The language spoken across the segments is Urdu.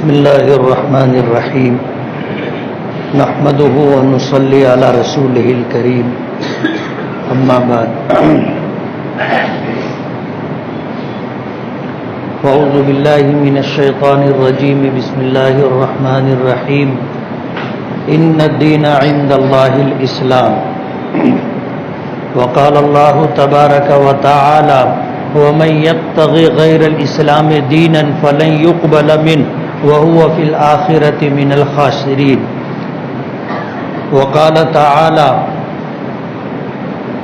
بسم الله الرحمن الرحيم نحمده ونصلي على رسوله الكريم أما بعد أعوذ بالله من الشيطان الرجيم بسم الله الرحمن الرحيم إن الدين عند الله الإسلام وقال الله تبارك وتعالى ومن يبتغي غير الإسلام دينا فلن يقبل منه وهو في الآخرة من الخاسرين وقال تعالى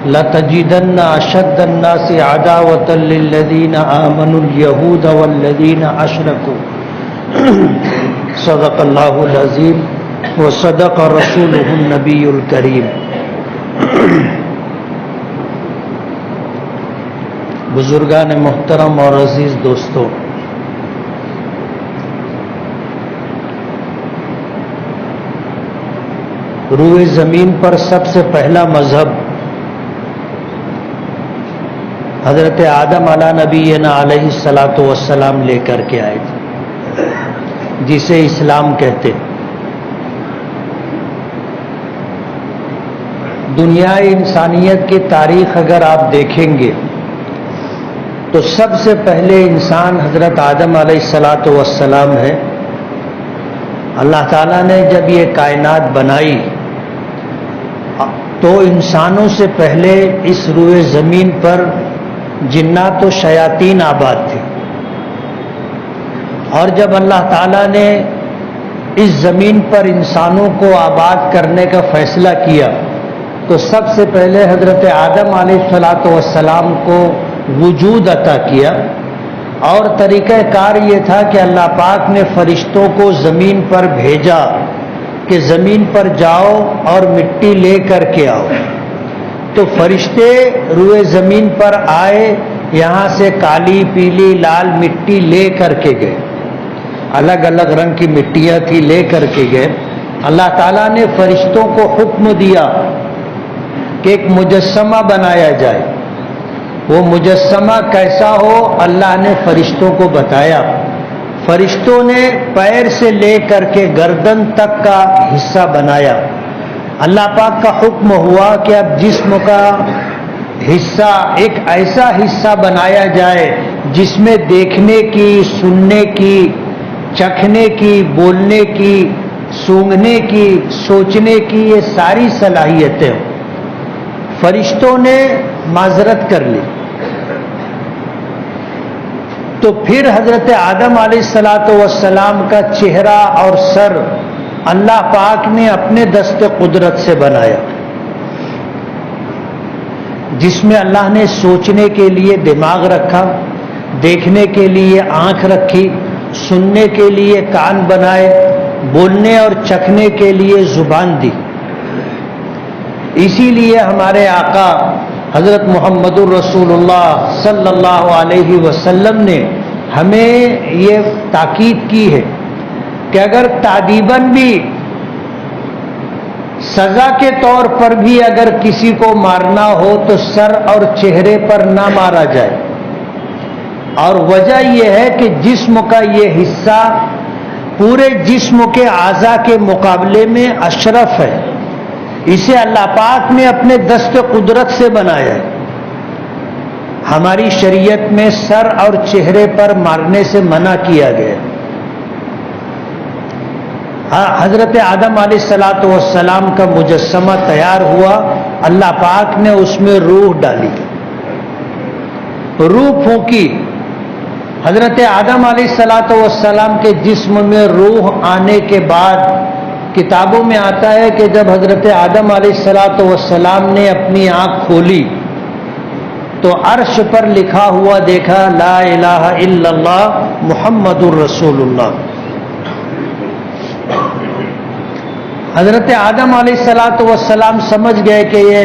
لتجدن أشد الناس عداوة للذين آمنوا اليهود والذين أشركوا صدق الله العظيم وصدق رسوله النبي الكريم. بزرگان محترم اور عزیز دوستو، روئے زمین پر سب سے پہلا مذہب حضرت آدم علیہ نبینا علیہ الصلاۃ والسلام لے کر کے آئے تھے، جسے اسلام کہتے. دنیا انسانیت کی تاریخ اگر آپ دیکھیں گے تو سب سے پہلے انسان حضرت آدم علیہ الصلاۃ والسلام ہے. اللہ تعالیٰ نے جب یہ کائنات بنائی تو انسانوں سے پہلے اس روئے زمین پر جنات و شیاطین آباد تھے، اور جب اللہ تعالیٰ نے اس زمین پر انسانوں کو آباد کرنے کا فیصلہ کیا تو سب سے پہلے حضرت آدم علیہ الصلاۃ والسلام کو وجود عطا کیا. اور طریقہ کار یہ تھا کہ اللہ پاک نے فرشتوں کو زمین پر بھیجا کہ زمین پر جاؤ اور مٹی لے کر کے آؤ. تو فرشتے روئے زمین پر آئے، یہاں سے کالی پیلی لال مٹی لے کر کے گئے، الگ الگ رنگ کی مٹیاں تھی، لے کر کے گئے. اللہ تعالیٰ نے فرشتوں کو حکم دیا کہ ایک مجسمہ بنایا جائے. وہ مجسمہ کیسا ہو اللہ نے فرشتوں کو بتایا. فرشتوں نے پیر سے لے کر کے گردن تک کا حصہ بنایا. اللہ پاک کا حکم ہوا کہ اب جسم کا حصہ ایک ایسا حصہ بنایا جائے جس میں دیکھنے کی، سننے کی، چکھنے کی، بولنے کی، سونگھنے کی، سوچنے کی یہ ساری صلاحیتیں ہوں. فرشتوں نے معذرت کر لی. تو پھر حضرت آدم علیہ الصلاۃ والسلام کا چہرہ اور سر اللہ پاک نے اپنے دست قدرت سے بنایا، جس میں اللہ نے سوچنے کے لیے دماغ رکھا، دیکھنے کے لیے آنکھ رکھی، سننے کے لیے کان بنائے، بولنے اور چکھنے کے لیے زبان دی. اسی لیے ہمارے آقا حضرت محمد الرسول اللہ صلی اللہ علیہ وسلم نے ہمیں یہ تاکید کی ہے کہ اگر تعدیباً بھی، سزا کے طور پر بھی اگر کسی کو مارنا ہو تو سر اور چہرے پر نہ مارا جائے. اور وجہ یہ ہے کہ جسم کا یہ حصہ پورے جسم کے اعضاء کے مقابلے میں اشرف ہے. اسے اللہ پاک نے اپنے دست قدرت سے بنایا ہے. ہماری شریعت میں سر اور چہرے پر مارنے سے منع کیا گیا ہے. حضرت آدم علیہ الصلاۃ والسلام کا مجسمہ تیار ہوا، اللہ پاک نے اس میں روح ڈالی، روح پھونکی. حضرت آدم علیہ الصلاۃ والسلام کے جسم میں روح آنے کے بعد کتابوں میں آتا ہے کہ جب حضرت آدم علیہ الصلاۃ والسلام نے اپنی آنکھ کھولی تو عرش پر لکھا ہوا دیکھا لا الہ الا اللہ محمد الرسول اللہ. حضرت آدم علیہ الصلاۃ والسلام سمجھ گئے کہ یہ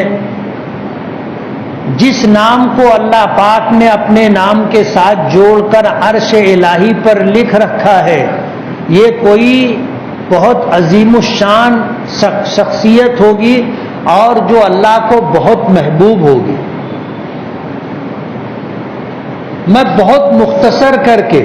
جس نام کو اللہ پاک نے اپنے نام کے ساتھ جوڑ کر عرش الہی پر لکھ رکھا ہے، یہ کوئی بہت عظیم الشان شخصیت ہوگی اور جو اللہ کو بہت محبوب ہوگی. میں بہت مختصر کر کے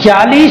40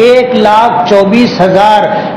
1,24,000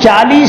40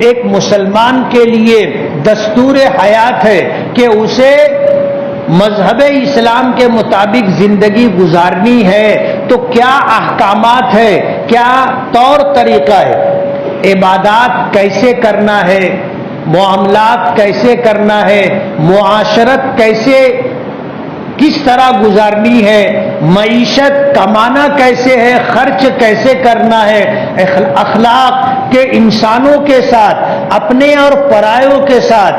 ایک مسلمان کے لیے دستور حیات ہے کہ اسے مذہب اسلام کے مطابق زندگی گزارنی ہے تو کیا احکامات ہے، کیا طور طریقہ ہے، عبادات کیسے کرنا ہے، معاملات کیسے کرنا ہے، معاشرت کیسے کس طرح گزارنی ہے، معیشت کمانا کیسے ہے، خرچ کیسے کرنا ہے، اخلاق کے انسانوں کے ساتھ، اپنے اور پرایوں کے ساتھ،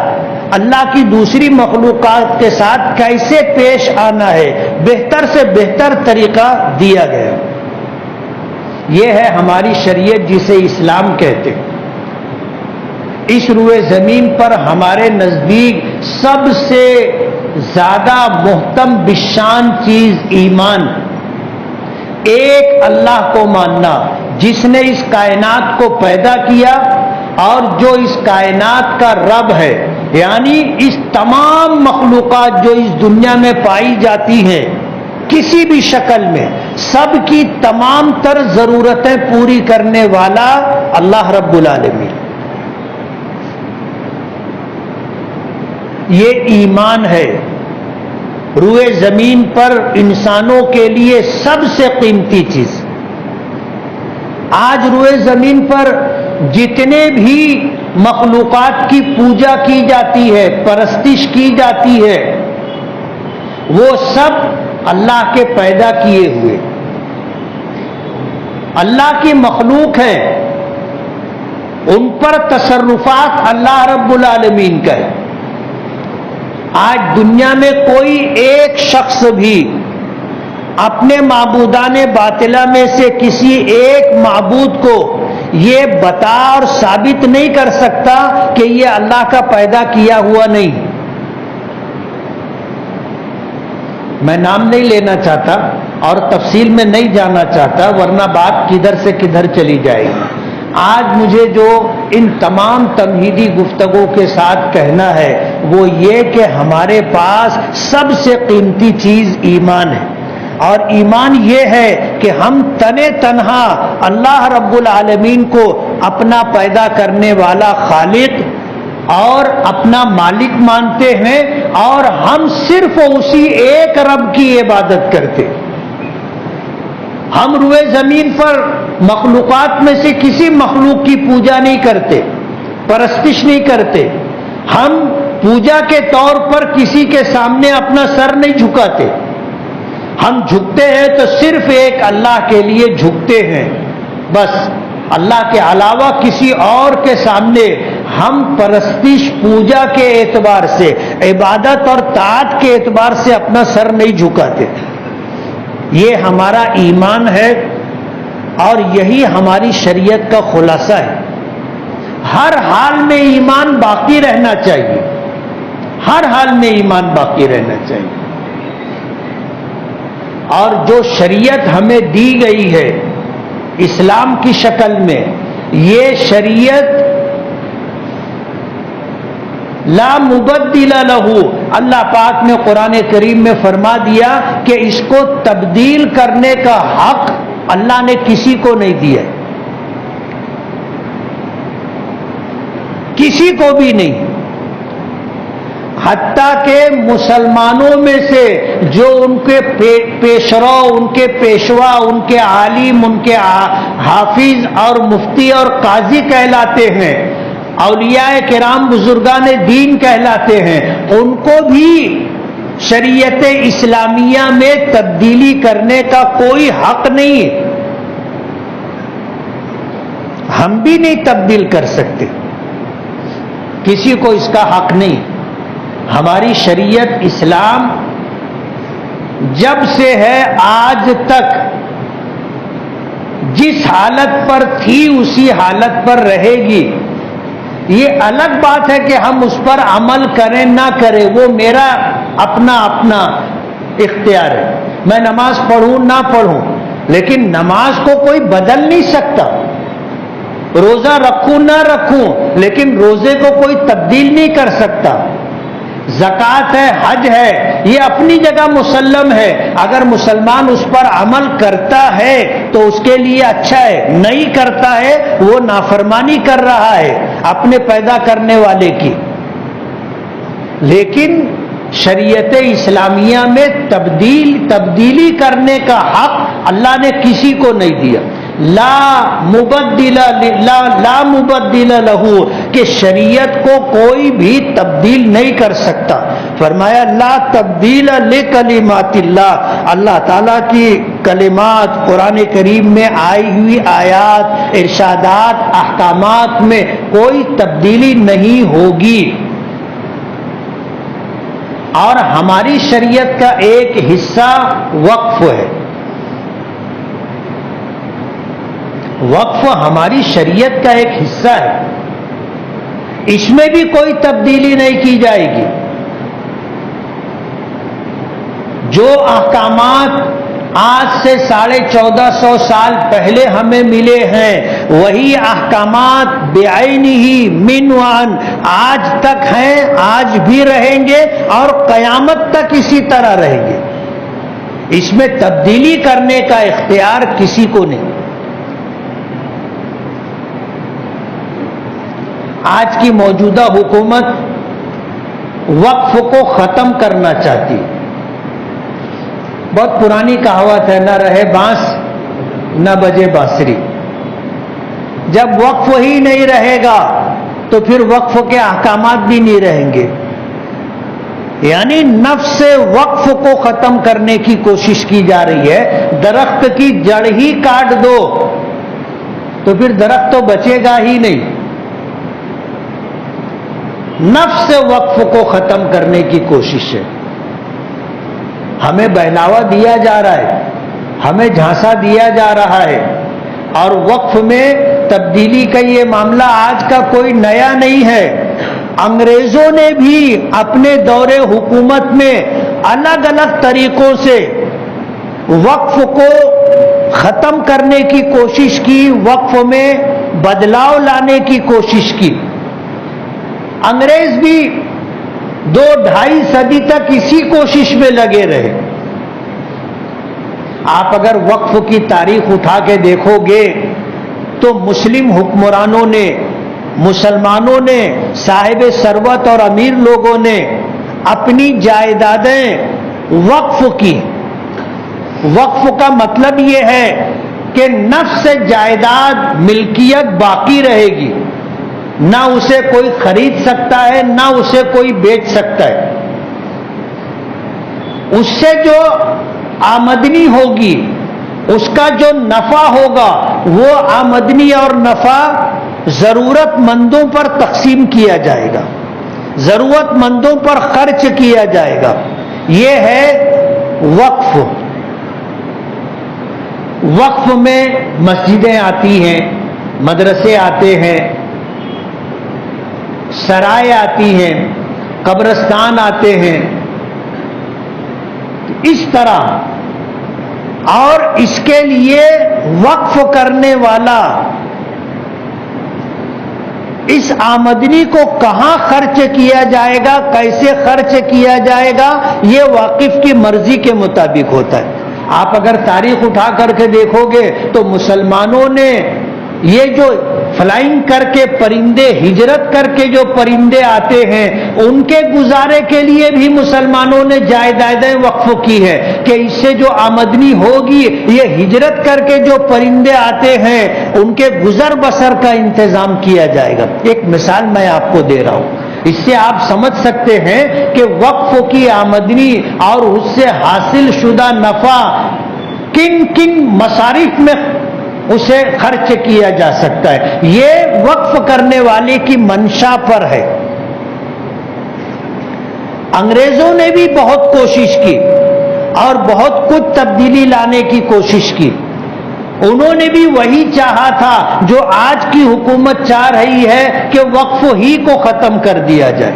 اللہ کی دوسری مخلوقات کے ساتھ کیسے پیش آنا ہے، بہتر سے بہتر طریقہ دیا گیا۔ یہ ہے ہماری شریعت جسے اسلام کہتے ہیں۔ اس روئے زمین پر ہمارے نزدیک سب سے زیادہ محتم بشان چیز ایمان، ایک اللہ کو ماننا جس نے اس کائنات کو پیدا کیا اور جو اس کائنات کا رب ہے، یعنی اس تمام مخلوقات جو اس دنیا میں پائی جاتی ہیں کسی بھی شکل میں، سب کی تمام تر ضرورتیں پوری کرنے والا اللہ رب العالمین، یہ ایمان ہے۔ روئے زمین پر انسانوں کے لیے سب سے قیمتی چیز۔ آج روئے زمین پر جتنے بھی مخلوقات کی پوجا کی جاتی ہے، پرستش کی جاتی ہے، وہ سب اللہ کے پیدا کیے ہوئے اللہ کی مخلوق ہیں، ان پر تصرفات اللہ رب العالمین کا ہے۔ آج دنیا میں کوئی ایک شخص بھی اپنے معبودان باطلہ میں سے کسی ایک معبود کو یہ بتا اور ثابت نہیں کر سکتا کہ یہ اللہ کا پیدا کیا ہوا نہیں۔ میں نام نہیں لینا چاہتا اور تفصیل میں نہیں جانا چاہتا، ورنہ بات کدھر سے کدھر چلی جائے گی۔ آج مجھے جو ان تمام تمہیدی گفتگو کے ساتھ کہنا ہے وہ یہ کہ ہمارے پاس سب سے قیمتی چیز ایمان ہے، اور ایمان یہ ہے کہ ہم تنے تنہا اللہ رب العالمین کو اپنا پیدا کرنے والا خالق اور اپنا مالک مانتے ہیں، اور ہم صرف اسی ایک رب کی عبادت کرتے۔ ہم روئے زمین پر مخلوقات میں سے کسی مخلوق کی پوجا نہیں کرتے، پرستش نہیں کرتے، ہم پوجا کے طور پر کسی کے سامنے اپنا سر نہیں جھکاتے، ہم جھکتے ہیں تو صرف ایک اللہ کے لیے جھکتے ہیں، بس اللہ کے علاوہ کسی اور کے سامنے ہم پرستش پوجا کے اعتبار سے، عبادت اور طاعت کے اعتبار سے اپنا سر نہیں جھکاتے۔ یہ ہمارا ایمان ہے اور یہی ہماری شریعت کا خلاصہ ہے۔ ہر حال میں ایمان باقی رہنا چاہیے، ہر حال میں ایمان باقی رہنا چاہیے، اور جو شریعت ہمیں دی گئی ہے اسلام کی شکل میں، یہ شریعت لا مبدل لہ، اللہ پاک نے قرآن کریم میں فرما دیا کہ اس کو تبدیل کرنے کا حق اللہ نے کسی کو نہیں دیا، کسی کو بھی نہیں، حتیٰ کہ مسلمانوں میں سے جو ان کے پیشرو، ان کے پیشوا، ان کے عالم، ان کے حافظ اور مفتی اور قاضی کہلاتے ہیں، اولیاء کرام بزرگان دین کہلاتے ہیں، ان کو بھی شریعت اسلامیہ میں تبدیلی کرنے کا کوئی حق نہیں، ہم بھی نہیں تبدیل کر سکتے، کسی کو اس کا حق نہیں۔ ہماری شریعت اسلام جب سے ہے آج تک جس حالت پر تھی اسی حالت پر رہے گی۔ یہ الگ بات ہے کہ ہم اس پر عمل کریں نہ کریں، وہ میرا اپنا اختیار ہے، میں نماز پڑھوں نہ پڑھوں، لیکن نماز کو کوئی بدل نہیں سکتا، روزہ رکھوں نہ رکھوں لیکن روزے کو کوئی تبدیل نہیں کر سکتا، زکات ہے، حج ہے، یہ اپنی جگہ مسلم ہے. اگر مسلمان اس پر عمل کرتا ہے تو اس کے لیے اچھا ہے، نہیں کرتا ہے وہ نافرمانی کر رہا ہے اپنے پیدا کرنے والے کی. لیکن شریعت اسلامیہ میں تبدیلی کرنے کا حق اللہ نے کسی کو نہیں دیا. لا مبدل لہو، کہ شریعت کو کوئی بھی تبدیل نہیں کر سکتا. فرمایا لا تبدیل لکلمات اللہ، اللہ تعالیٰ کی کلمات قرآن کریم میں آئی ہوئی آیات، ارشادات، احکامات میں کوئی تبدیلی نہیں ہوگی. اور ہماری شریعت کا ایک حصہ وقف ہے. وقف ہماری شریعت کا ایک حصہ ہے، اس میں بھی کوئی تبدیلی نہیں کی جائے گی. جو احکامات آج سے 1450 سال پہلے ہمیں ملے ہیں وہی احکامات بعینہ من وعن آج تک ہیں، آج بھی رہیں گے اور قیامت تک اسی طرح رہیں گے. اس میں تبدیلی کرنے کا اختیار کسی کو نہیں. آج کی موجودہ حکومت وقف کو ختم کرنا چاہتی. بہت پرانی کہاوت ہے، نہ رہے بانس نہ بجے بانسری. جب وقف ہی نہیں رہے گا تو پھر وقف کے احکامات بھی نہیں رہیں گے. یعنی نفس سے وقف کو ختم کرنے کی کوشش کی جا رہی ہے. درخت کی جڑ ہی کاٹ دو تو پھر درخت تو بچے گا ہی نہیں. نفس سے وقف کو ختم کرنے کی کوشش ہے. ہمیں بہلاوا دیا جا رہا ہے، ہمیں جھانسا دیا جا رہا ہے. اور وقف میں تبدیلی کا یہ معاملہ آج کا کوئی نیا نہیں ہے. انگریزوں نے بھی اپنے دور حکومت میں الگ الگ طریقوں سے وقف کو ختم کرنے کی کوشش کی، وقف میں بدلاؤ لانے کی کوشش کی. انگریز بھی 2-2.5 صدی تک اسی کوشش میں لگے رہے. آپ اگر وقف کی تاریخ اٹھا کے دیکھو گے تو مسلم حکمرانوں نے، مسلمانوں نے، صاحب ثروت اور امیر لوگوں نے اپنی جائیدادیں وقف کی. وقف کا مطلب یہ ہے کہ نفس سے جائیداد ملکیت باقی رہے گی، نہ اسے کوئی خرید سکتا ہے نہ اسے کوئی بیچ سکتا ہے. اس سے جو آمدنی ہوگی، اس کا جو نفع ہوگا، وہ آمدنی اور نفع ضرورت مندوں پر تقسیم کیا جائے گا، ضرورت مندوں پر خرچ کیا جائے گا. یہ ہے وقف. وقف میں مسجدیں آتی ہیں، مدرسے آتے ہیں، سرائے آتی ہیں، قبرستان آتے ہیں. اس طرح اور اس کے لیے وقف کرنے والا اس آمدنی کو کہاں خرچ کیا جائے گا، کیسے خرچ کیا جائے گا، یہ واقف کی مرضی کے مطابق ہوتا ہے. آپ اگر تاریخ اٹھا کر کے دیکھو گے تو مسلمانوں نے یہ جو فلائنگ کر کے پرندے، ہجرت کر کے جو پرندے آتے ہیں، ان کے گزارے کے لیے بھی مسلمانوں نے جائیدادیں وقف کی ہے کہ اس سے جو آمدنی ہوگی، یہ ہجرت کر کے جو پرندے آتے ہیں ان کے گزر بسر کا انتظام کیا جائے گا. ایک مثال میں آپ کو دے رہا ہوں، اس سے آپ سمجھ سکتے ہیں کہ وقف کی آمدنی اور اس سے حاصل شدہ نفع کن کن مصارف میں اسے خرچ کیا جا سکتا ہے. یہ وقف کرنے والے کی منشا پر ہے. انگریزوں نے بھی بہت کوشش کی اور بہت کچھ تبدیلی لانے کی کوشش کی. انہوں نے بھی وہی چاہا تھا جو آج کی حکومت چاہ رہی ہے کہ وقف ہی کو ختم کر دیا جائے.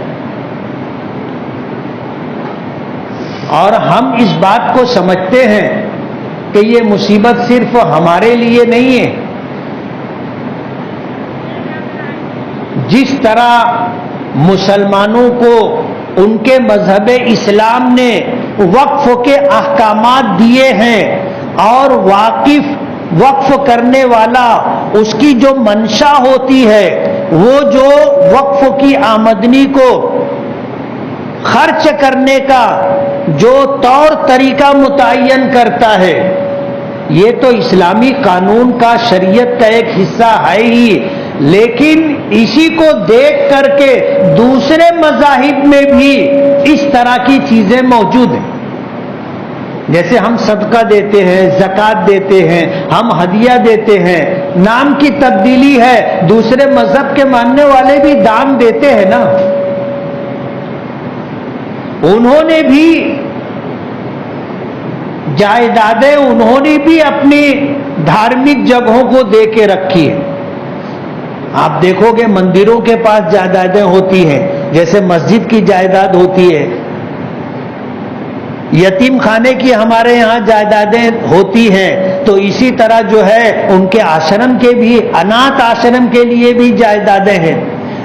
اور ہم اس بات کو سمجھتے ہیں کہ یہ مصیبت صرف ہمارے لیے نہیں ہے. جس طرح مسلمانوں کو ان کے مذہب اسلام نے وقف کے احکامات دیے ہیں، اور وقف کرنے والا اس کی جو منشا ہوتی ہے، وہ جو وقف کی آمدنی کو خرچ کرنے کا جو طور طریقہ متعین کرتا ہے، یہ تو اسلامی قانون کا، شریعت کا ایک حصہ ہے ہی، لیکن اسی کو دیکھ کر کے دوسرے مذاہب میں بھی اس طرح کی چیزیں موجود ہیں۔ جیسے ہم صدقہ دیتے ہیں، زکوٰۃ دیتے ہیں، ہم ہدیہ دیتے ہیں، نام کی تبدیلی ہے، دوسرے مذہب کے ماننے والے بھی دان دیتے ہیں نا۔ انہوں نے بھی جائیدادیں، انہوں نے بھی اپنی دھارمک جگہوں کو دے کے رکھی ہے۔ آپ دیکھو گے مندروں کے پاس جائیدادیں ہوتی ہیں، جیسے مسجد کی جائیداد ہوتی ہے، یتیم خانے کی ہمارے یہاں جائیدادیں ہوتی ہیں، تو اسی طرح جو ہے ان کے آشرم کے بھی، اناتھ آشرم کے لیے بھی جائیدادیں ہیں۔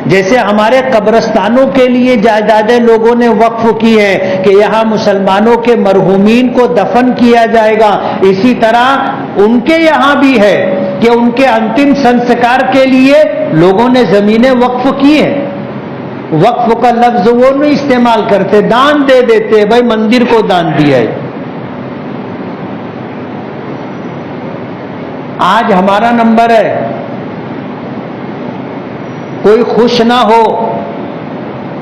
جیسے ہمارے قبرستانوں کے لیے جائیدادیں لوگوں نے وقف کی ہیں کہ یہاں مسلمانوں کے مرحومین کو دفن کیا جائے گا، اسی طرح ان کے یہاں بھی ہے کہ ان کے انتم سنسکار کے لیے لوگوں نے زمینیں وقف کی ہیں۔ وقف کا لفظ وہ نہیں استعمال کرتے، دان دے دیتے، بھائی مندر کو دان دیا ہے۔ آج ہمارا نمبر ہے، کوئی خوش نہ ہو،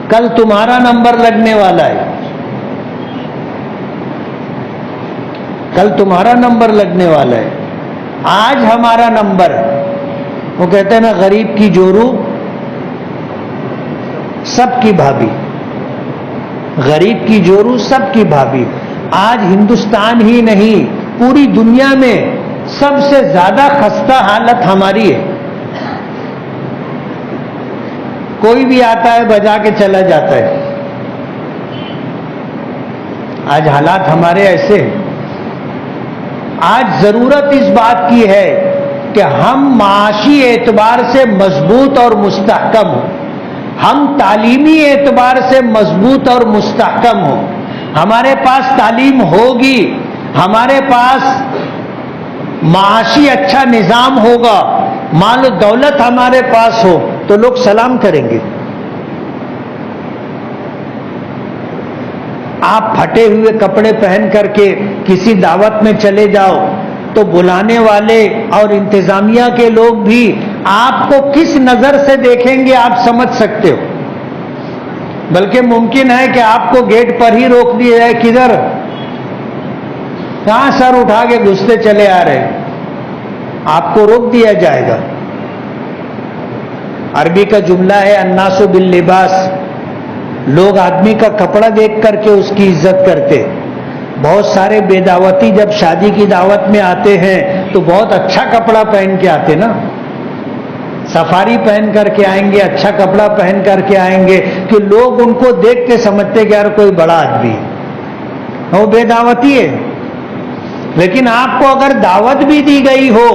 کل تمہارا نمبر لگنے والا ہے، کل تمہارا نمبر لگنے والا ہے۔ آج ہمارا نمبر، وہ کہتے ہیں نا غریب کی جورو سب کی بھابھی، غریب کی جورو سب کی بھابھی۔ آج ہندوستان ہی نہیں، پوری دنیا میں سب سے زیادہ خستہ حالت ہماری ہے۔ کوئی بھی آتا ہے بجا کے چلا جاتا ہے۔ آج حالات ہمارے ایسے ہیں۔ آج ضرورت اس بات کی ہے کہ ہم معاشی اعتبار سے مضبوط اور مستحکم ہوں، ہم تعلیمی اعتبار سے مضبوط اور مستحکم ہوں۔ ہمارے پاس تعلیم ہوگی، ہمارے پاس معاشی اچھا نظام ہوگا، مال و دولت ہمارے پاس ہو تو لوگ سلام کریں گے۔ آپ پھٹے ہوئے کپڑے پہن کر کے کسی دعوت میں چلے جاؤ تو بلانے والے اور انتظامیہ کے لوگ بھی آپ کو کس نظر سے دیکھیں گے آپ سمجھ سکتے ہو۔ بلکہ ممکن ہے کہ آپ کو گیٹ پر ہی روک دیا جائے، کدھر، کہاں سر اٹھا کے گھستے چلے آ رہے، آپ کو روک دیا جائے گا۔ عربی کا جملہ ہے الناس باللباس، لوگ آدمی کا کپڑا دیکھ کر کے اس کی عزت کرتے۔ بہت سارے بے دعوتی جب شادی کی دعوت میں آتے ہیں تو بہت اچھا کپڑا پہن کے آتے نا، سفاری پہن کر کے آئیں گے، اچھا کپڑا پہن کر کے آئیں گے کہ لوگ ان کو دیکھ کے سمجھتے کہ یار کوئی بڑا آدمی ہے، وہ بے دعوتی ہے۔ لیکن آپ کو اگر دعوت بھی دی گئی ہو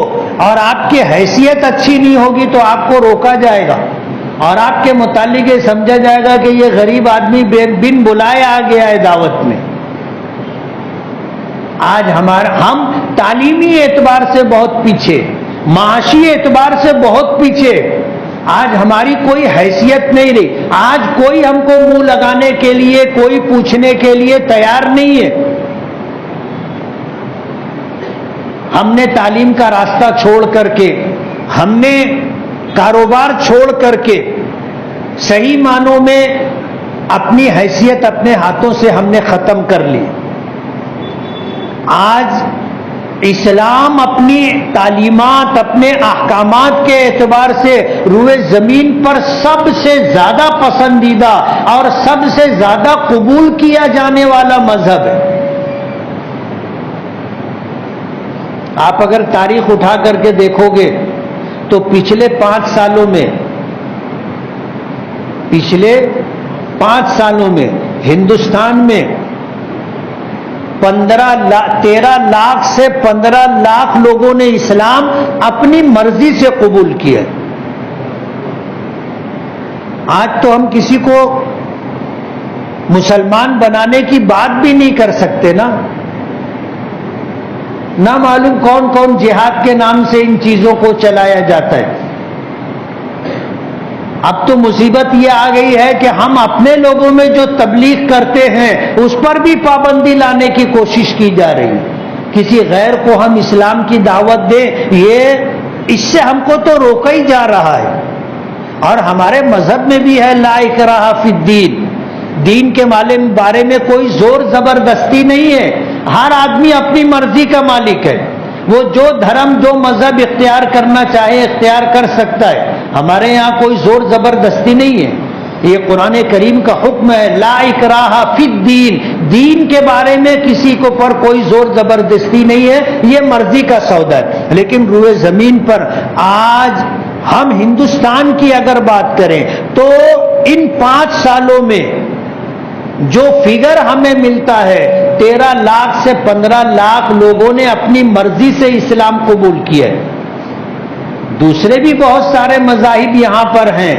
اور آپ کی حیثیت اچھی نہیں ہوگی تو آپ کو روکا جائے گا اور آپ کے متعلق یہ سمجھا جائے گا کہ یہ غریب آدمی بن بلائے آ گیا ہے دعوت میں۔ آج ہم تعلیمی اعتبار سے بہت پیچھے، معاشی اعتبار سے بہت پیچھے، آج ہماری کوئی حیثیت نہیں رہی۔ آج کوئی ہم کو منہ لگانے کے لیے، کوئی پوچھنے کے لیے تیار نہیں ہے۔ ہم نے تعلیم کا راستہ چھوڑ کر کے، ہم نے کاروبار چھوڑ کر کے صحیح معنوں میں اپنی حیثیت اپنے ہاتھوں سے ہم نے ختم کر لی۔ آج اسلام اپنی تعلیمات، اپنے احکامات کے اعتبار سے روئے زمین پر سب سے زیادہ پسندیدہ اور سب سے زیادہ قبول کیا جانے والا مذہب ہے۔ آپ اگر تاریخ اٹھا کر کے دیکھو گے تو پچھلے 5 سالوں میں ہندوستان میں 13 لاکھ سے 15 لاکھ لوگوں نے اسلام اپنی مرضی سے قبول کیا۔ آج تو ہم کسی کو مسلمان بنانے کی بات بھی نہیں کر سکتے نا. نہ معلوم کون کون جہاد کے نام سے ان چیزوں کو چلایا جاتا ہے. اب تو مصیبت یہ آ گئی ہے کہ ہم اپنے لوگوں میں جو تبلیغ کرتے ہیں اس پر بھی پابندی لانے کی کوشش کی جا رہی ہے. کسی غیر کو ہم اسلام کی دعوت دیں، اس سے ہم کو تو روکا ہی جا رہا ہے. اور ہمارے مذہب میں بھی ہے لا اکراہ فی الدین، دین کے بارے میں کوئی زور زبردستی نہیں ہے. ہر آدمی اپنی مرضی کا مالک ہے، وہ جو دھرم جو مذہب اختیار کرنا چاہے اختیار کر سکتا ہے. ہمارے یہاں کوئی زور زبردستی نہیں ہے. یہ قرآن کریم کا حکم ہے لا اکراہ فی الدین، دین کے بارے میں کسی کو پر کوئی زور زبردستی نہیں ہے، یہ مرضی کا سودا ہے. لیکن روئے زمین پر آج ہم ہندوستان کی اگر بات کریں تو ان 5 سالوں میں جو فگر ہمیں ملتا ہے 13 لاکھ سے 15 لاکھ لوگوں نے اپنی مرضی سے اسلام قبول کیا ہے. دوسرے بھی بہت سارے مذاہب یہاں پر ہیں.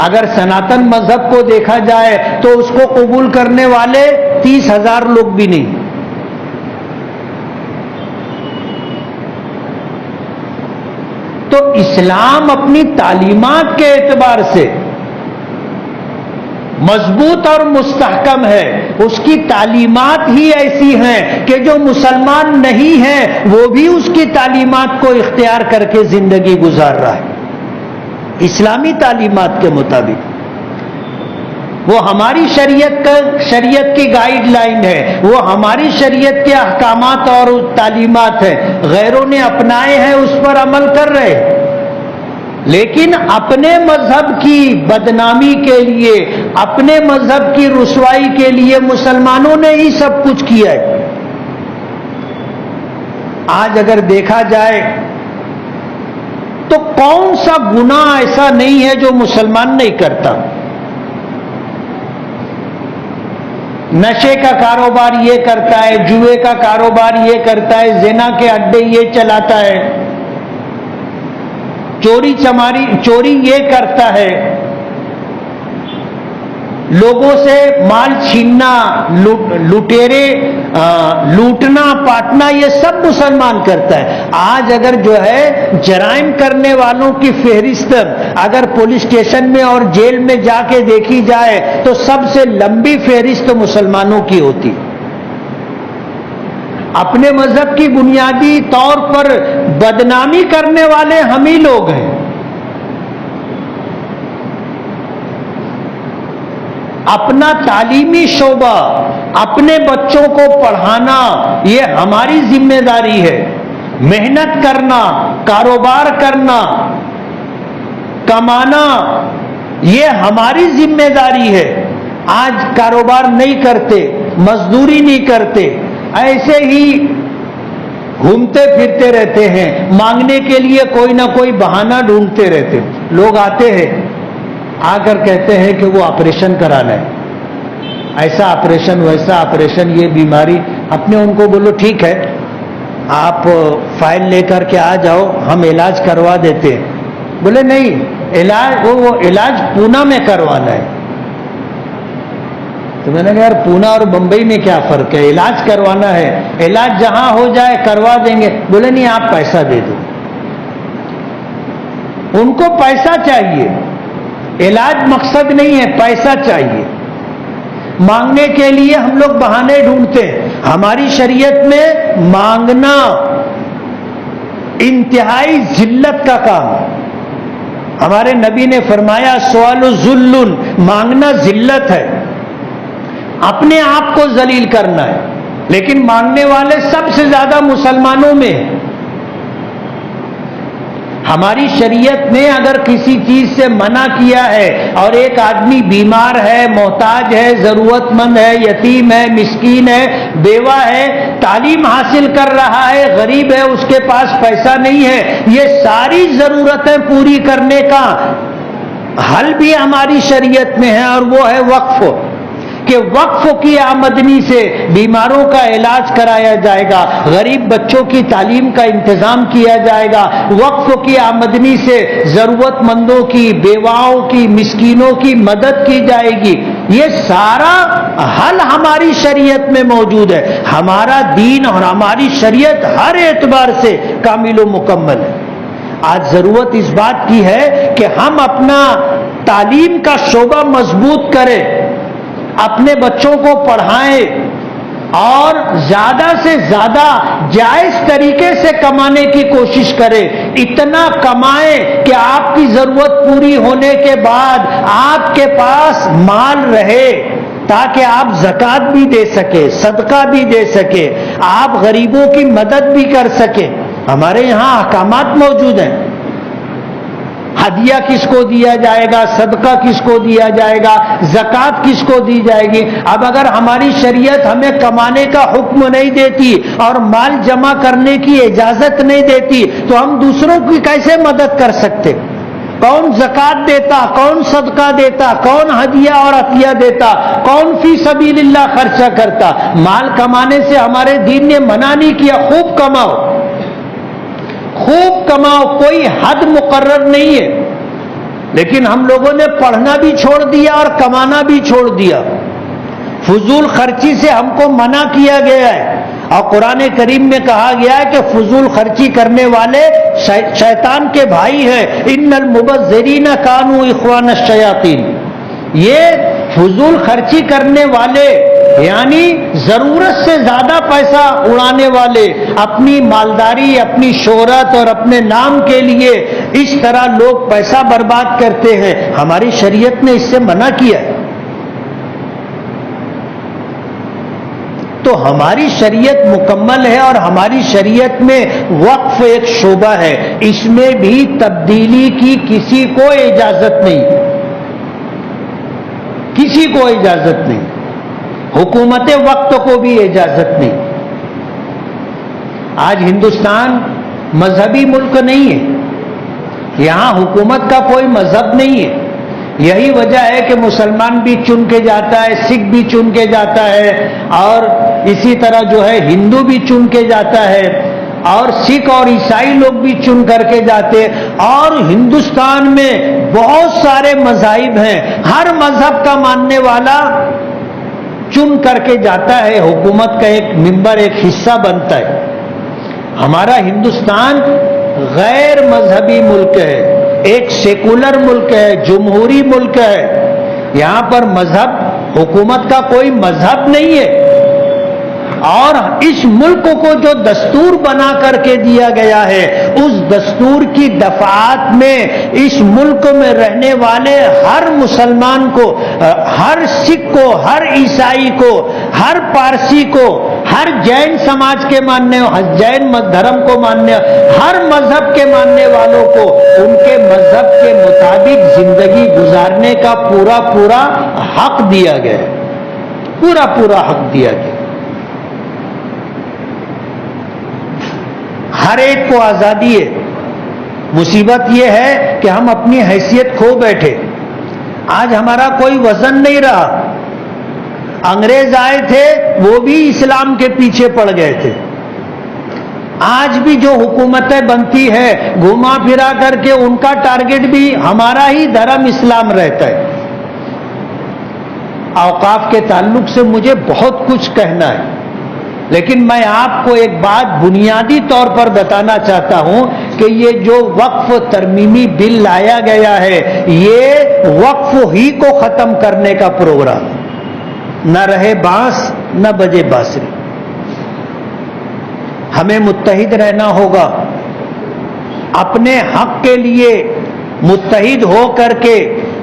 اگر سناتن مذہب کو دیکھا جائے تو اس کو قبول کرنے والے 30,000 لوگ بھی نہیں. تو اسلام اپنی تعلیمات کے اعتبار سے مضبوط اور مستحکم ہے. اس کی تعلیمات ہی ایسی ہیں کہ جو مسلمان نہیں ہیں وہ بھی اس کی تعلیمات کو اختیار کر کے زندگی گزار رہا ہے اسلامی تعلیمات کے مطابق. وہ ہماری شریعت کی گائیڈ لائن ہے، وہ ہماری شریعت کے احکامات اور تعلیمات ہیں. غیروں نے اپنائے ہیں، اس پر عمل کر رہے ہیں. لیکن اپنے مذہب کی بدنامی کے لیے، اپنے مذہب کی رسوائی کے لیے مسلمانوں نے ہی سب کچھ کیا ہے. آج اگر دیکھا جائے تو کون سا گناہ ایسا نہیں ہے جو مسلمان نہیں کرتا. نشے کا کاروبار یہ کرتا ہے، جوئے کا کاروبار یہ کرتا ہے، زنا کے اڈے یہ چلاتا ہے، چوری یہ کرتا ہے، لوگوں سے مال چھیننا، لوٹنا پاٹنا یہ سب مسلمان کرتا ہے. آج اگر جو ہے جرائم کرنے والوں کی فہرست اگر پولیس اسٹیشن میں اور جیل میں جا کے دیکھی جائے تو سب سے لمبی فہرست مسلمانوں کی ہوتی. اپنے مذہب کی بنیادی طور پر بدنامی کرنے والے ہم ہی لوگ ہیں. اپنا تعلیمی شعبہ، اپنے بچوں کو پڑھانا یہ ہماری ذمہ داری ہے. محنت کرنا، کاروبار کرنا، کمانا یہ ہماری ذمہ داری ہے. آج کاروبار نہیں کرتے، مزدوری نہیں کرتے، ایسے ہی گھومتے پھرتے رہتے ہیں، مانگنے کے لیے کوئی نہ کوئی بہانہ ڈھونڈتے رہتے. لوگ آتے ہیں، آ کر کہتے ہیں کہ وہ آپریشن کرانا ہے، ایسا آپریشن ویسا آپریشن، یہ بیماری. اپنے ان کو بولو ٹھیک ہے آپ فائل لے کر کے آ جاؤ، ہم علاج کروا دیتے ہیں. بولے نہیں، وہ علاج پونا میں کروانا ہے. تو میں نے کہا یار پونا اور بمبئی میں کیا فرق ہے؟ علاج کروانا ہے، علاج جہاں ہو جائے کروا دیں گے. بولے نہیں آپ پیسہ دے دو. ان کو پیسہ چاہیے، علاج مقصد نہیں ہے، پیسہ چاہیے. مانگنے کے لیے ہم لوگ بہانے ڈھونڈتے ہیں. ہماری شریعت میں مانگنا انتہائی ذلت کا کام ہے. ہمارے نبی نے فرمایا سوال ذل، مانگنا ذلت ہے، اپنے آپ کو ذلیل کرنا ہے. لیکن مانگنے والے سب سے زیادہ مسلمانوں میں ہیں. ہماری شریعت نے اگر کسی چیز سے منع کیا ہے اور ایک آدمی بیمار ہے، محتاج ہے، ضرورت مند ہے، یتیم ہے، مسکین ہے، بیوہ ہے، تعلیم حاصل کر رہا ہے، غریب ہے، اس کے پاس پیسہ نہیں ہے، یہ ساری ضرورتیں پوری کرنے کا حل بھی ہماری شریعت میں ہے، اور وہ ہے وقف. کہ وقف کی آمدنی سے بیماروں کا علاج کرایا جائے گا، غریب بچوں کی تعلیم کا انتظام کیا جائے گا، وقف کی آمدنی سے ضرورت مندوں کی، بیواؤں کی، مسکینوں کی مدد کی جائے گی. یہ سارا حل ہماری شریعت میں موجود ہے. ہمارا دین اور ہماری شریعت ہر اعتبار سے کامل و مکمل ہے. آج ضرورت اس بات کی ہے کہ ہم اپنا تعلیم کا شعبہ مضبوط کریں، اپنے بچوں کو پڑھائیں اور زیادہ سے زیادہ جائز طریقے سے کمانے کی کوشش کریں. اتنا کمائیں کہ آپ کی ضرورت پوری ہونے کے بعد آپ کے پاس مال رہے، تاکہ آپ زکوٰۃ بھی دے سکے، صدقہ بھی دے سکے، آپ غریبوں کی مدد بھی کر سکیں. ہمارے یہاں احکامات موجود ہیں. ہدیہ کس کو دیا جائے گا، صدقہ کس کو دیا جائے گا، زکوٰۃ کس کو دی جائے گی. اب اگر ہماری شریعت ہمیں کمانے کا حکم نہیں دیتی اور مال جمع کرنے کی اجازت نہیں دیتی تو ہم دوسروں کی کیسے مدد کر سکتے؟ کون زکوٰۃ دیتا، کون صدقہ دیتا، کون ہدیہ اور عطیہ دیتا، کون فی سبیل اللہ خرچہ کرتا؟ مال کمانے سے ہمارے دین نے منع نہیں کیا. خوب کماؤ، خوب کماؤ، کوئی حد مقرر نہیں ہے. لیکن ہم لوگوں نے پڑھنا بھی چھوڑ دیا اور کمانا بھی چھوڑ دیا. فضول خرچی سے ہم کو منع کیا گیا ہے اور قرآن کریم میں کہا گیا ہے کہ فضول خرچی کرنے والے شیطان کے بھائی ہیں. ان المبذرین کانوا اخوان الشیاطین. یہ فضول خرچی کرنے والے یعنی ضرورت سے زیادہ پیسہ اڑانے والے، اپنی مالداری، اپنی شہرت اور اپنے نام کے لیے اس طرح لوگ پیسہ برباد کرتے ہیں. ہماری شریعت نے اس سے منع کیا ہے. تو ہماری شریعت مکمل ہے اور ہماری شریعت میں وقف ایک شعبہ ہے. اس میں بھی تبدیلی کی کسی کو اجازت نہیں، کسی کو اجازت نہیں، حکومت وقت کو بھی اجازت نہیں. آج ہندوستان مذہبی ملک نہیں ہے، یہاں حکومت کا کوئی مذہب نہیں ہے. یہی وجہ ہے کہ مسلمان بھی چن کے جاتا ہے، سکھ بھی چن کے جاتا ہے اور اسی طرح جو ہے ہندو بھی چن کے جاتا ہے اور سکھ اور عیسائی لوگ بھی چن کر کے جاتے. اور ہندوستان میں بہت سارے مذاہب ہیں، ہر مذہب کا ماننے والا چن کر کے جاتا ہے، حکومت کا ایک ممبر، ایک حصہ بنتا ہے. ہمارا ہندوستان غیر مذہبی ملک ہے، ایک سیکولر ملک ہے، جمہوری ملک ہے. یہاں پر مذہب، حکومت کا کوئی مذہب نہیں ہے. اور اس ملک کو جو دستور بنا کر کے دیا گیا ہے، اس دستور کی دفعات میں اس ملک میں رہنے والے ہر مسلمان کو، ہر سکھ کو، ہر عیسائی کو، ہر پارسی کو، ہر جین سماج کے ماننے، جین دھرم کو ماننے، ہر مذہب کے ماننے والوں کو ان کے مذہب کے مطابق زندگی گزارنے کا پورا پورا حق دیا گیا، پورا پورا حق دیا گیا. ہر ایک کو آزادی ہے. مصیبت یہ ہے کہ ہم اپنی حیثیت کھو بیٹھے. آج ہمارا کوئی وزن نہیں رہا. انگریز آئے تھے وہ بھی اسلام کے پیچھے پڑ گئے تھے. آج بھی جو حکومتیں بنتی ہے گھما پھرا کر کے ان کا ٹارگٹ بھی ہمارا ہی دھرم اسلام رہتا ہے. اوقاف کے تعلق سے مجھے بہت کچھ کہنا ہے، لیکن میں آپ کو ایک بات بنیادی طور پر بتانا چاہتا ہوں کہ یہ جو وقف ترمیمی بل لایا گیا ہے، یہ وقف ہی کو ختم کرنے کا پروگرام. نہ رہے بانس نہ بجے بانسری. ہمیں متحد رہنا ہوگا، اپنے حق کے لیے متحد ہو کر کے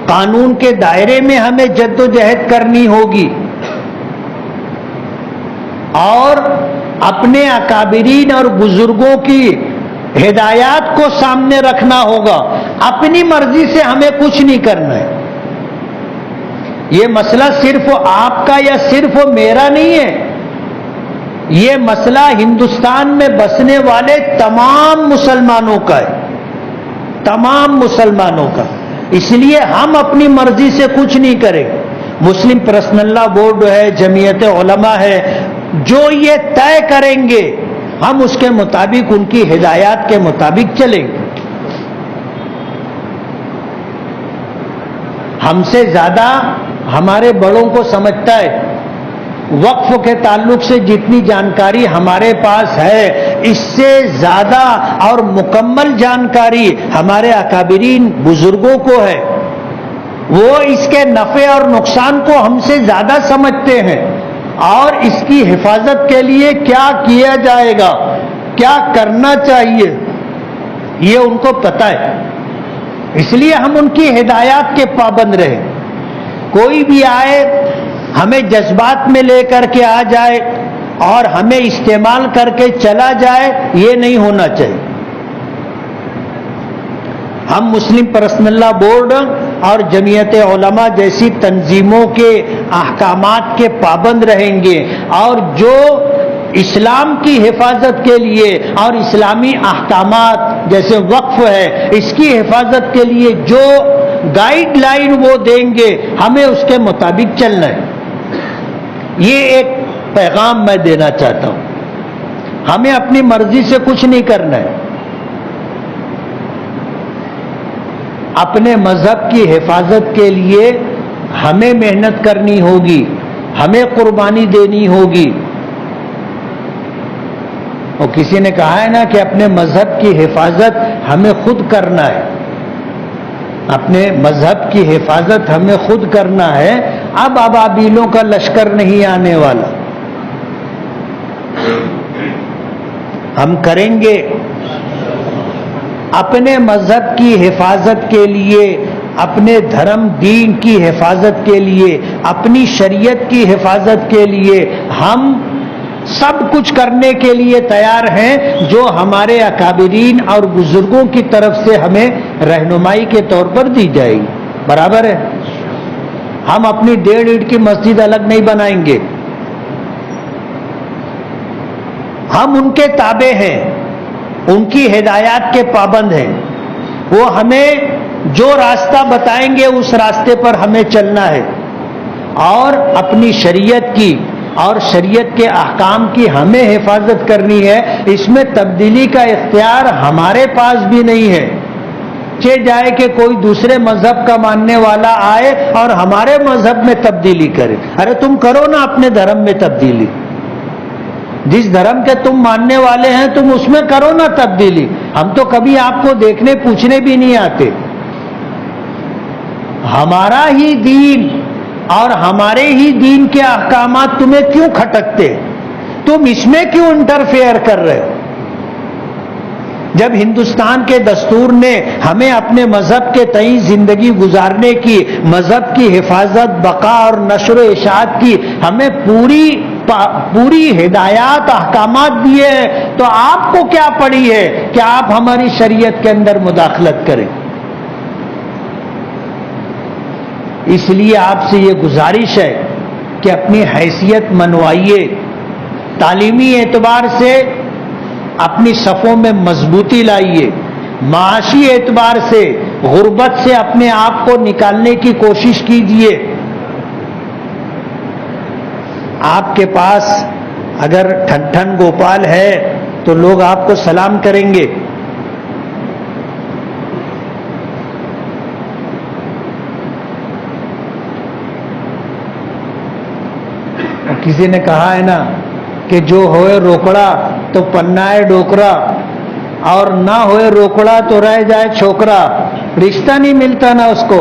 قانون کے دائرے میں ہمیں جدوجہد کرنی ہوگی اور اپنے اکابرین اور بزرگوں کی ہدایات کو سامنے رکھنا ہوگا. اپنی مرضی سے ہمیں کچھ نہیں کرنا ہے. یہ مسئلہ صرف آپ کا یا صرف میرا نہیں ہے، یہ مسئلہ ہندوستان میں بسنے والے تمام مسلمانوں کا ہے، تمام مسلمانوں کا. اس لیے ہم اپنی مرضی سے کچھ نہیں کریں. مسلم پرسنل لا بورڈ ہے، جمعیت علماء ہے، جو یہ طے کریں گے ہم اس کے مطابق، ان کی ہدایات کے مطابق چلیں گے. ہم سے زیادہ ہمارے بڑوں کو سمجھتا ہے. وقف کے تعلق سے جتنی جانکاری ہمارے پاس ہے اس سے زیادہ اور مکمل جانکاری ہمارے اکابرین بزرگوں کو ہے. وہ اس کے نفع اور نقصان کو ہم سے زیادہ سمجھتے ہیں اور اس کی حفاظت کے لیے کیا کیا جائے گا, کیا کرنا چاہیے, یہ ان کو پتہ ہے. اس لیے ہم ان کی ہدایات کے پابند رہے. کوئی بھی آئے ہمیں جذبات میں لے کر کے آ جائے اور ہمیں استعمال کر کے چلا جائے, یہ نہیں ہونا چاہیے. ہم مسلم پرسنل لا بورڈ اور جمعیت علماء جیسی تنظیموں کے احکامات کے پابند رہیں گے, اور جو اسلام کی حفاظت کے لیے اور اسلامی احکامات جیسے وقف ہے اس کی حفاظت کے لیے جو گائیڈ لائن وہ دیں گے ہمیں اس کے مطابق چلنا ہے. یہ ایک پیغام میں دینا چاہتا ہوں. ہمیں اپنی مرضی سے کچھ نہیں کرنا ہے. اپنے مذہب کی حفاظت کے لیے ہمیں محنت کرنی ہوگی, ہمیں قربانی دینی ہوگی. اور کسی نے کہا ہے نا کہ اپنے مذہب کی حفاظت ہمیں خود کرنا ہے. اپنے مذہب کی حفاظت ہمیں خود کرنا ہے. اب ابابیلوں کا لشکر نہیں آنے والا, ہم کریں گے. اپنے مذہب کی حفاظت کے لیے, اپنے دھرم دین کی حفاظت کے لیے, اپنی شریعت کی حفاظت کے لیے ہم سب کچھ کرنے کے لیے تیار ہیں جو ہمارے اکابرین اور بزرگوں کی طرف سے ہمیں رہنمائی کے طور پر دی جائے گی. برابر ہے. ہم اپنی 1.5 اینٹ کی مسجد الگ نہیں بنائیں گے. ہم ان کے تابع ہیں, ان کی ہدایات کے پابند ہیں. وہ ہمیں جو راستہ بتائیں گے اس راستے پر ہمیں چلنا ہے, اور اپنی شریعت کی اور شریعت کے احکام کی ہمیں حفاظت کرنی ہے. اس میں تبدیلی کا اختیار ہمارے پاس بھی نہیں ہے. جائے کہ کوئی دوسرے مذہب کا ماننے والا آئے اور ہمارے مذہب میں تبدیلی کرے. ارے تم کرو نا اپنے دھرم میں تبدیلی. جس دھرم کے تم ماننے والے ہیں تم اس میں کرو نا تبدیلی. ہم تو کبھی آپ کو دیکھنے پوچھنے بھی نہیں آتے. ہمارا ہی دین اور ہمارے ہی دین کے احکامات تمہیں کیوں کھٹکتے؟ تم اس میں کیوں انٹرفیئر کر رہے ہو؟ جب ہندوستان کے دستور نے ہمیں اپنے مذہب کے تئیں زندگی گزارنے کی, مذہب کی حفاظت, بقا اور نشر و اشاعت کی ہمیں پوری ہدایات احکامات دیے ہیں, تو آپ کو کیا پڑی ہے کہ آپ ہماری شریعت کے اندر مداخلت کریں؟ اس لیے آپ سے یہ گزارش ہے کہ اپنی حیثیت منوائیے. تعلیمی اعتبار سے اپنی صفوں میں مضبوطی لائیے. معاشی اعتبار سے غربت سے اپنے آپ کو نکالنے کی کوشش کیجیے. آپ کے پاس اگر ٹھن گوپال ہے تو لوگ آپ کو سلام کریں گے. کسی نے کہا ہے نا کہ جو ہوئے روکڑا تو پنائے ڈوکرا, اور نہ ہوئے روکڑا تو رہ جائے چھوکرا. رشتہ نہیں ملتا نا اس کو.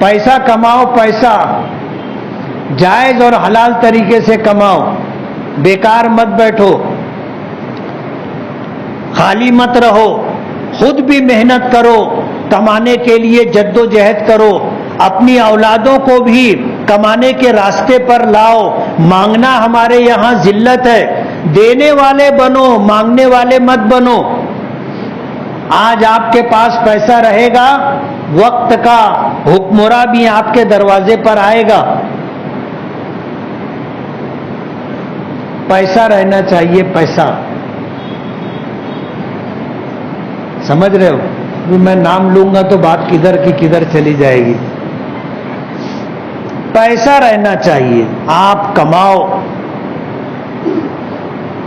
پیسہ کماؤ, پیسہ جائز اور حلال طریقے سے کماؤ, بیکار مت بیٹھو, خالی مت رہو, خود بھی محنت کرو, کمانے کے لیے جد و جہد کرو, اپنی اولادوں کو بھی کمانے کے راستے پر لاؤ. مانگنا ہمارے یہاں ذلت ہے. دینے والے بنو, مانگنے والے مت بنو. آج آپ کے پاس پیسہ رہے گا, وقت کا حکمراں بھی آپ کے دروازے پر آئے گا. پیسہ رہنا چاہیے. پیسہ سمجھ رہے ہو؟ میں نام لوں گا تو بات کدھر کی کدھر چلی جائے گی. پیسہ رہنا چاہیے. آپ کماؤ,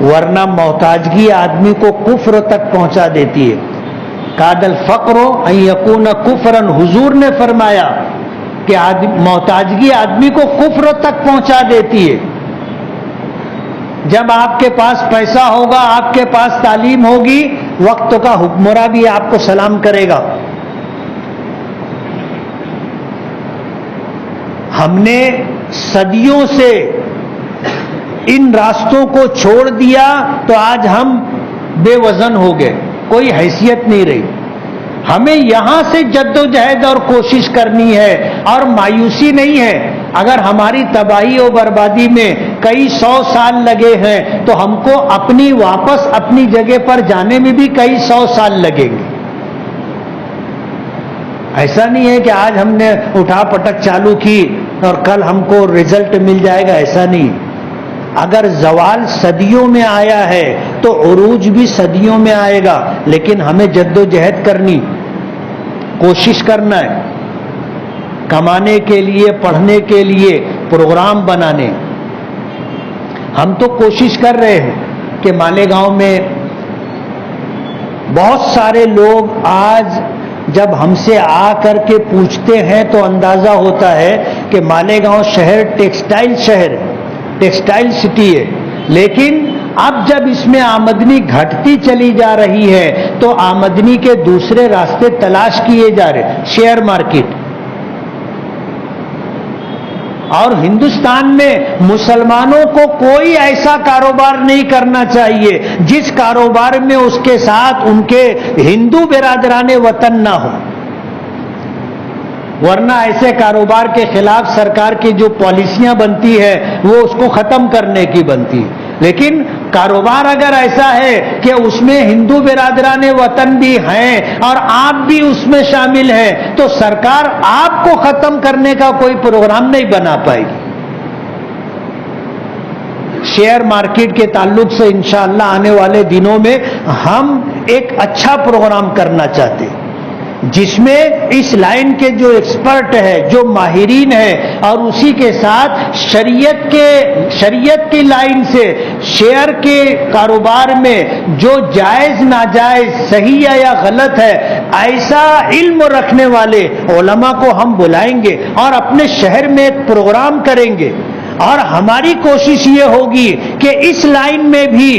ورنہ محتاجگی آدمی کو کفر تک پہنچا دیتی ہے. کاد الفقر ان یکون کفرا، حضور نے فرمایا کہ محتاجگی آدمی کو کفر تک پہنچا دیتی ہے. جب آپ کے پاس پیسہ ہوگا، آپ کے پاس تعلیم ہوگی، وقت کا حکمراں بھی آپ کو سلام کرے گا. ہم نے صدیوں سے ان راستوں کو چھوڑ دیا تو آج ہم بے وزن ہو گئے، کوئی حیثیت نہیں رہی. ہمیں یہاں سے جد و جہد اور کوشش کرنی ہے اور مایوسی نہیں ہے. اگر ہماری تباہی و بربادی میں کئی 100 سال لگے ہیں تو ہم کو اپنی واپس اپنی جگہ پر جانے میں بھی کئی 100 سال لگیں گے. ایسا نہیں ہے کہ آج ہم نے اٹھا پٹک چالو کی اور کل ہم کو رزلٹ مل جائے گا، ایسا نہیں. اگر زوال صدیوں میں آیا ہے تو عروج بھی صدیوں میں آئے گا، لیکن ہمیں جد و جہد کرنی، کوشش کرنا ہے، کمانے کے لیے، پڑھنے کے لیے، پروگرام بنانے. ہم تو کوشش کر رہے ہیں کہ مالیگاؤں میں بہت سارے لوگ آج جب ہم سے آ کر کے پوچھتے ہیں تو اندازہ ہوتا ہے کہ مالیگاؤں شہر ٹیکسٹائل شہر ہے، ٹیکسٹائل سٹی ہے. لیکن اب جب اس میں آمدنی گھٹتی چلی جا رہی ہے تو آمدنی کے دوسرے راستے تلاش کیے جا رہے، شیئر مارکیٹ. اور ہندوستان میں مسلمانوں کو کوئی ایسا کاروبار نہیں کرنا چاہیے جس کاروبار میں اس کے ساتھ ان کے ہندو برادران وطن نہ ہو، ورنہ ایسے کاروبار کے خلاف سرکار کی جو پالیسیاں بنتی ہے وہ اس کو ختم کرنے کی بنتی ہے. لیکن کاروبار اگر ایسا ہے کہ اس میں ہندو برادران وطن بھی ہیں اور آپ بھی اس میں شامل ہیں تو سرکار آپ کو ختم کرنے کا کوئی پروگرام نہیں بنا پائے گی. شیئر مارکیٹ کے تعلق سے انشاءاللہ آنے والے دنوں میں ہم ایک اچھا پروگرام کرنا چاہتے ہیں جس میں اس لائن کے جو ایکسپرٹ ہے، جو ماہرین ہے، اور اسی کے ساتھ شریعت کی لائن سے شیئر کے کاروبار میں جو جائز ناجائز، صحیح ہے یا غلط ہے، ایسا علم رکھنے والے علماء کو ہم بلائیں گے اور اپنے شہر میں ایک پروگرام کریں گے. اور ہماری کوشش یہ ہوگی کہ اس لائن میں بھی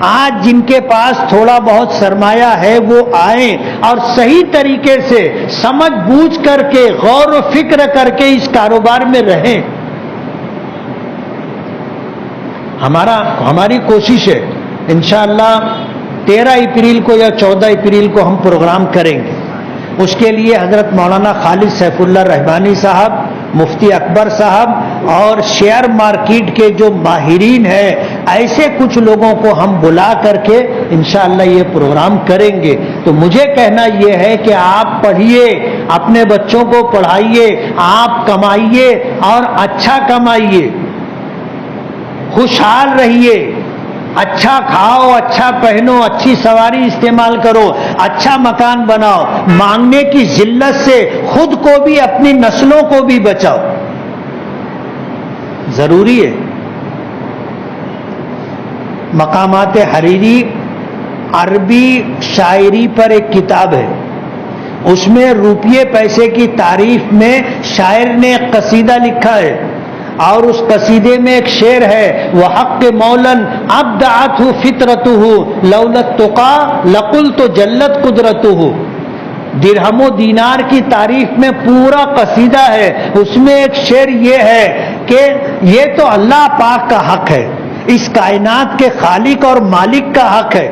آج جن کے پاس تھوڑا بہت سرمایہ ہے وہ آئیں اور صحیح طریقے سے سمجھ بوجھ کر کے، غور و فکر کر کے اس کاروبار میں رہیں. ہماری کوشش ہے انشاءاللہ 13 اپریل کو یا 14 اپریل کو ہم پروگرام کریں گے. اس کے لیے حضرت مولانا خالد سیف اللہ رحمانی صاحب، مفتی اکبر صاحب اور شیئر مارکیٹ کے جو ماہرین ہیں، ایسے کچھ لوگوں کو ہم بلا کر کے انشاءاللہ یہ پروگرام کریں گے. تو مجھے کہنا یہ ہے کہ آپ پڑھیے، اپنے بچوں کو پڑھائیے، آپ کمائیے اور اچھا کمائیے، خوشحال رہیے، اچھا کھاؤ، اچھا پہنو، اچھی سواری استعمال کرو، اچھا مکان بناؤ. مانگنے کی ذلت سے خود کو بھی اپنی نسلوں کو بھی بچاؤ، ضروری ہے. مقامات حریری عربی شاعری پر ایک کتاب ہے، اس میں روپیے پیسے کی تعریف میں شاعر نے ایک قصیدہ لکھا ہے اور اس قصیدے میں ایک شعر ہے، وحق مولاً ابدعتہ فطرتہ لولا التقى لقلت جلت قدرتہ. درہم و دینار کی تعریف میں پورا قصیدہ ہے، اس میں ایک شعر یہ ہے کہ یہ تو اللہ پاک کا حق ہے، اس کائنات کے خالق اور مالک کا حق ہے.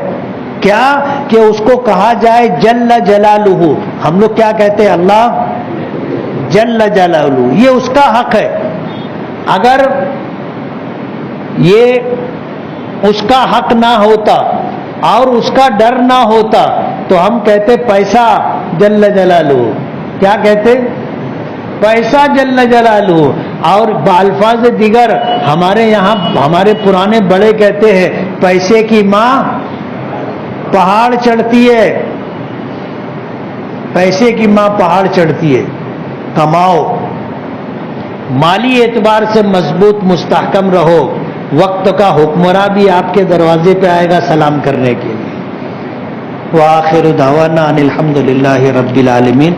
کیا کہ اس کو کہا جائے جل جلالہ. ہم لوگ کیا کہتے ہیں؟ اللہ جل جلالہ، یہ اس کا حق ہے. اگر یہ اس کا حق نہ ہوتا اور اس کا ڈر نہ ہوتا تو ہم کہتے پیسہ جل جلالہ. کیا کہتے؟ پیسہ جل جلالہ. اور بالفاظ دیگر ہمارے یہاں ہمارے پرانے بڑے کہتے ہیں پیسے کی ماں پہاڑ چڑھتی ہے، پیسے کی ماں پہاڑ چڑھتی ہے. کماؤ، مالی اعتبار سے مضبوط مستحکم رہو، وقت کا حکمراں بھی آپ کے دروازے پہ آئے گا سلام کرنے کے لیے. وآخر دعوانا ان الحمد للہ رب العالمین.